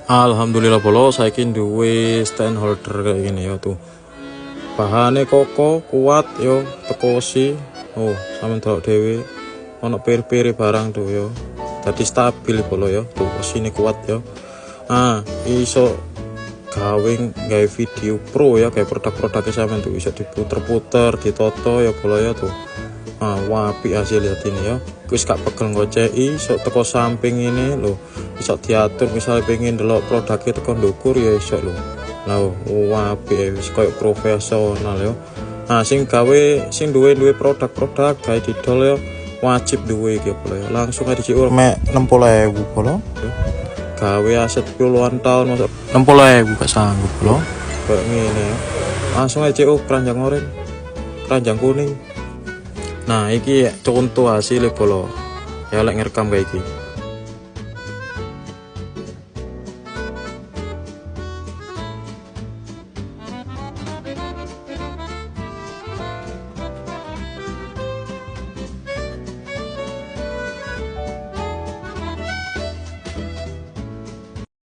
Alhamdulillah bolo saiki duwe stand holder kayak gini ya tuh. Bahannya koko kuat yo teko si. Oh, sampeyan delok dhewe ono pir-pire barang tuh yo. Dadi stabil bolo yo. Tuh sini kuat yo. Iso gawe video pro ya kayak produk-produknya sampeyan tuh iso diputer-puter, ditoto ya bolo ya tuh. Wapi hasil lihat ini ya. Wis gak pegel ngoceki, iso teko samping ini lho. Iso diatur misalnya pengen delok produknya teko ndukur ya iso lho. Lah wapi wis koyo profesional ya. Sing duwe produk-produk gawe didol ya wajib duwe iki bolo ya. Langsung aja diur mek 60.000 bolo. Gawe aset puluhan tahun masuk 60.000 gak sanggup bolo. Kayak ngene ya. Langsung aja keranjang oranye, keranjang kuning. Nah, iki contoh hasilnya bolo. Ya lek ngerekam kayak iki.